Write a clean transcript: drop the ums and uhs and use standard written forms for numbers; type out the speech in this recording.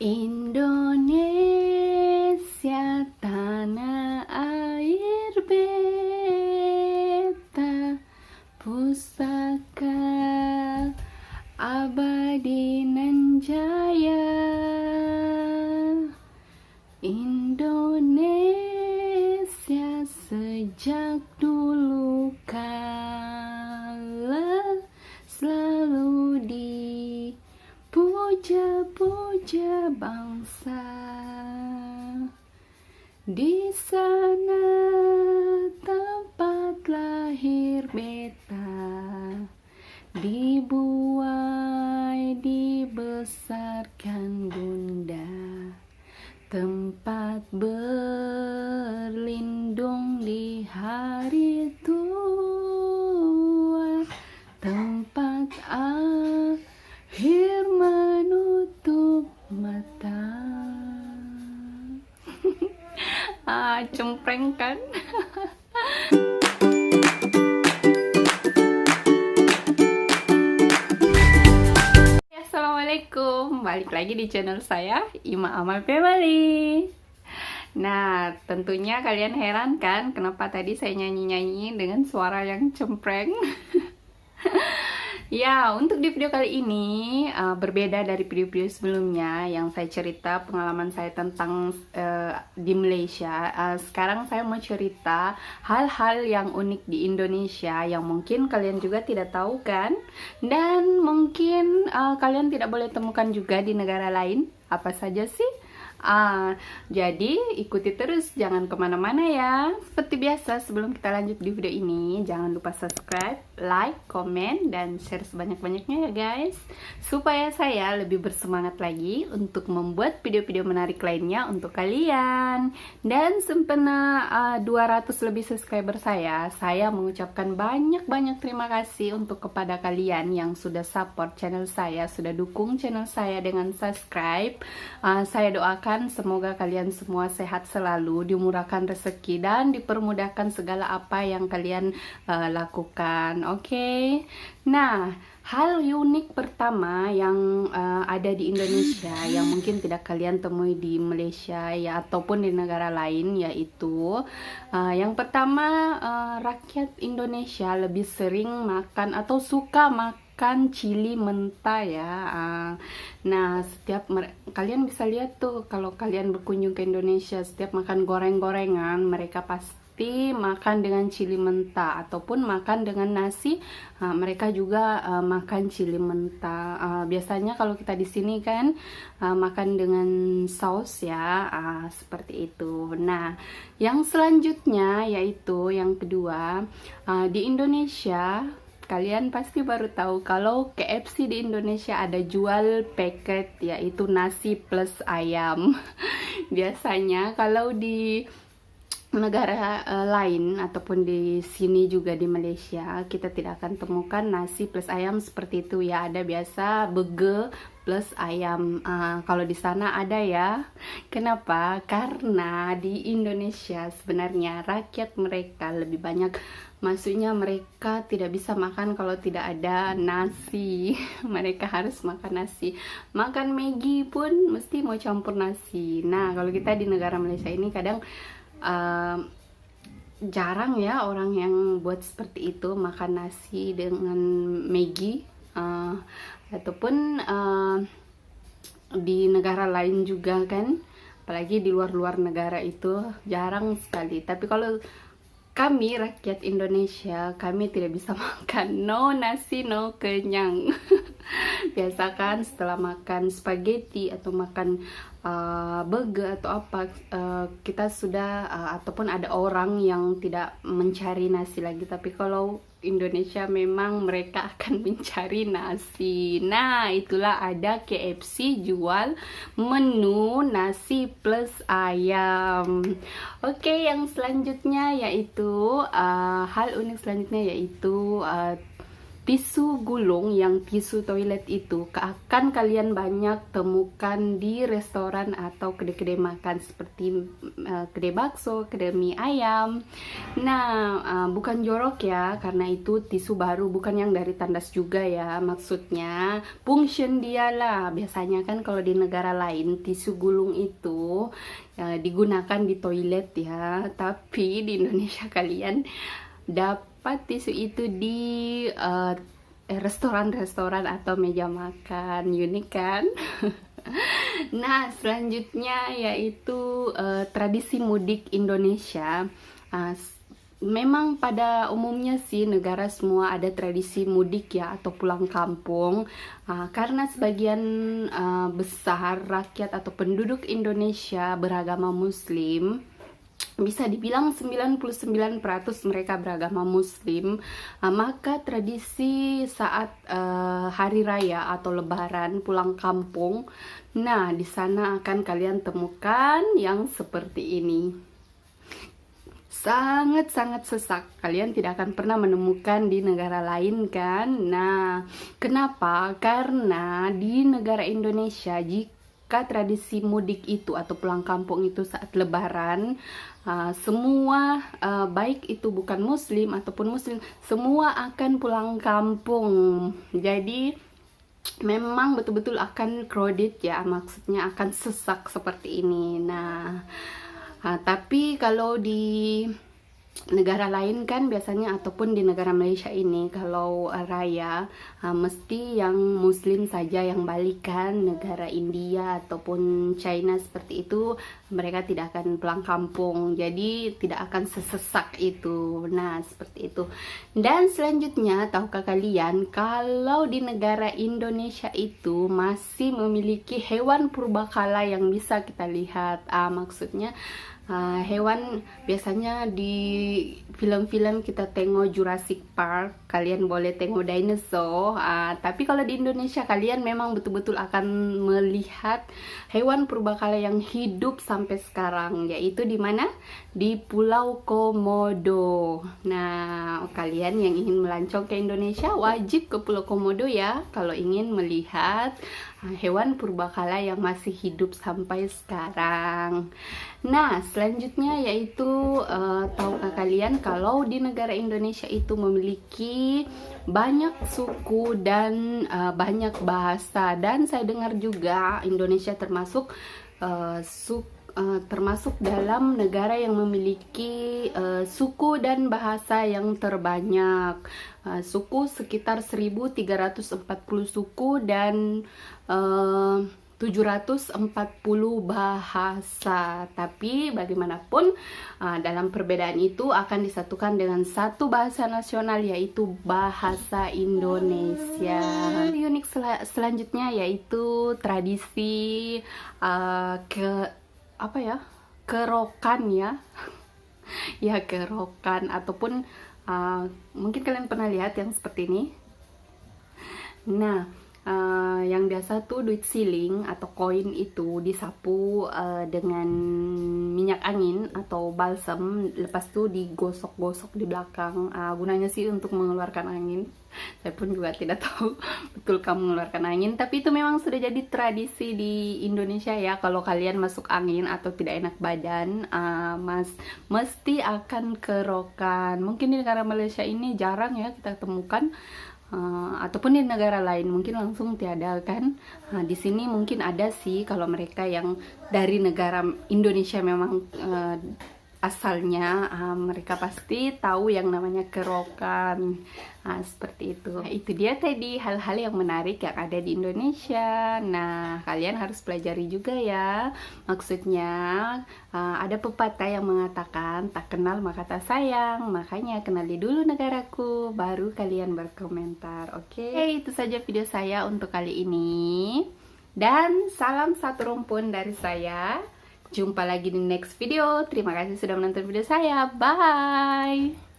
Indonesia tanah air beta, pusaka abadi nan jaya. Indonesia sejak dulu kala selalu dipuja-puja bangsa. Di sana tempat lahir beta, dibuai dibesarkan bunda, tempat berlindung di hari tua, tempat akhir menutup mata. Cempreng kan? Assalamualaikum, balik lagi di channel saya, Ima Amal Family. Nah, tentunya kalian heran kan kenapa tadi saya nyanyi-nyanyi dengan suara yang cempreng? Ya, untuk di video kali ini berbeda dari video-video sebelumnya yang saya cerita pengalaman saya tentang di Malaysia. Sekarang saya mau cerita hal-hal yang unik di Indonesia yang mungkin kalian juga tidak tahu kan, dan mungkin kalian tidak boleh temukan juga di negara lain. Apa saja sih? Jadi ikuti terus, jangan kemana-mana ya. Seperti biasa, sebelum kita lanjut di video ini, jangan lupa subscribe, like, komen, dan share sebanyak-banyaknya ya guys, supaya saya lebih bersemangat lagi untuk membuat video-video menarik lainnya untuk kalian. Dan sempena 200 lebih subscriber saya mengucapkan banyak-banyak terima kasih untuk kepada kalian yang sudah support channel saya, sudah dukung channel saya dengan subscribe. Saya doakan semoga kalian semua sehat selalu, dimurahkan rezeki, dan dipermudahkan segala apa yang kalian lakukan. Oke. Nah, hal unik pertama yang ada di Indonesia yang mungkin tidak kalian temui di Malaysia ya ataupun di negara lain, yaitu yang pertama, rakyat Indonesia lebih sering makan atau suka makan cili mentah ya. Nah, kalian bisa lihat tuh kalau kalian berkunjung ke Indonesia, setiap makan goreng-gorengan mereka pasti makan dengan cili mentah ataupun makan dengan nasi. Mereka juga makan cili mentah. Biasanya kalau kita di sini kan makan dengan saus ya, seperti itu. Nah, yang selanjutnya yaitu yang kedua, di Indonesia kalian pasti baru tahu kalau KFC di Indonesia ada jual paket, yaitu nasi plus ayam. Biasanya kalau di negara lain ataupun di sini juga di Malaysia, kita tidak akan temukan nasi plus ayam seperti itu ya. Ada biasa burger plus ayam. Kalau di sana ada ya. Kenapa? Karena di Indonesia sebenarnya rakyat mereka lebih banyak, maksudnya mereka tidak bisa makan kalau tidak ada nasi. Mereka harus makan nasi. Makan Maggi pun mesti mau campur nasi. Nah, kalau kita di negara Malaysia ini kadang jarang ya orang yang buat seperti itu, makan nasi dengan Maggi. Ataupun di negara lain juga kan, apalagi di luar-luar negara itu jarang sekali. Tapi kalau kami rakyat Indonesia, kami tidak bisa makan no nasi no kenyang. Biasa kan setelah makan spaghetti atau makan burger atau apa, kita sudah ataupun ada orang yang tidak mencari nasi lagi. Tapi kalau Indonesia memang mereka akan mencari nasi. Nah, itulah ada KFC jual menu nasi plus ayam. Oke, yang selanjutnya yaitu hal unik selanjutnya yaitu tisu gulung yang tisu toilet itu akan kalian banyak temukan di restoran atau kedai-kedai makan seperti kedai bakso, kedai mie ayam. Nah, bukan jorok ya, karena itu tisu baru, bukan yang dari tandas juga ya. Maksudnya function dia lah. Biasanya kan kalau di negara lain tisu gulung itu digunakan di toilet ya, tapi di Indonesia kalian dapat tisu itu di restoran-restoran atau meja makan. Unik kan? Nah, selanjutnya yaitu tradisi mudik Indonesia. Memang pada umumnya sih negara semua ada tradisi mudik ya, atau pulang kampung, karena sebagian besar rakyat atau penduduk Indonesia beragama Muslim. Bisa dibilang 99% mereka beragama Muslim, maka tradisi saat hari raya atau lebaran pulang kampung, nah di sana akan kalian temukan yang seperti ini. Sangat-sangat sesak, kalian tidak akan pernah menemukan di negara lain kan. Nah, kenapa? Karena di negara Indonesia, jika tradisi mudik itu atau pulang kampung itu saat lebaran, semua baik itu bukan muslim ataupun muslim, semua akan pulang kampung. Jadi memang betul-betul akan crowded ya, maksudnya akan sesak seperti ini. Nah, tapi kalau di negara lain kan biasanya, ataupun di negara Malaysia ini, kalau raya mesti yang muslim saja yang balik kan. Negara India ataupun China seperti itu, mereka tidak akan pulang kampung, jadi tidak akan sesesak itu. Nah, seperti itu. Dan selanjutnya, tahukah kalian kalau di negara Indonesia itu masih memiliki hewan purbakala yang bisa kita lihat. Maksudnya hewan biasanya di film-film kita tengok Jurassic Park, kalian boleh tengok dinosaur, tapi kalau di Indonesia kalian memang betul-betul akan melihat hewan purbakala yang hidup sampai sekarang, yaitu di mana? Di Pulau Komodo. Nah, kalian yang ingin melancong ke Indonesia wajib ke Pulau Komodo ya, kalau ingin melihat hewan purbakala yang masih hidup sampai sekarang. Nah, selanjutnya yaitu tahukah kalian kalau di negara Indonesia itu memiliki banyak suku dan banyak bahasa. Dan saya dengar juga Indonesia termasuk termasuk dalam negara yang memiliki suku dan bahasa yang terbanyak. Suku sekitar 1340 suku dan 740 bahasa. Tapi bagaimanapun dalam perbedaan itu akan disatukan dengan satu bahasa nasional, yaitu bahasa Indonesia. Unik selanjutnya yaitu tradisi kerokan ya. Ya, kerokan, ataupun mungkin kalian pernah lihat yang seperti ini. Nah, yang biasa tuh duit siling atau koin itu disapu dengan minyak angin atau balsam, lepas tuh digosok-gosok di belakang. Gunanya sih untuk mengeluarkan angin. Saya pun juga tidak tahu betul kamu mengeluarkan angin, tapi itu memang sudah jadi tradisi di Indonesia ya. Kalau kalian masuk angin atau tidak enak badan, mesti akan kerokan. Mungkin di negara Malaysia ini jarang ya kita temukan. Ataupun di negara lain mungkin langsung tiada kan. Di sini mungkin ada sih, kalau mereka yang dari negara Indonesia memang asalnya, mereka pasti tahu yang namanya kerokan. Seperti itu. Nah, itu dia tadi hal-hal yang menarik yang ada di Indonesia. Nah, kalian harus pelajari juga ya. Maksudnya ada pepatah yang mengatakan tak kenal maka tak sayang. Makanya kenali dulu negaraku, baru kalian berkomentar. Oke, itu saja video saya untuk kali ini. Dan salam satu rumpun dari saya. Jumpa lagi di next video. Terima kasih sudah menonton video saya. Bye.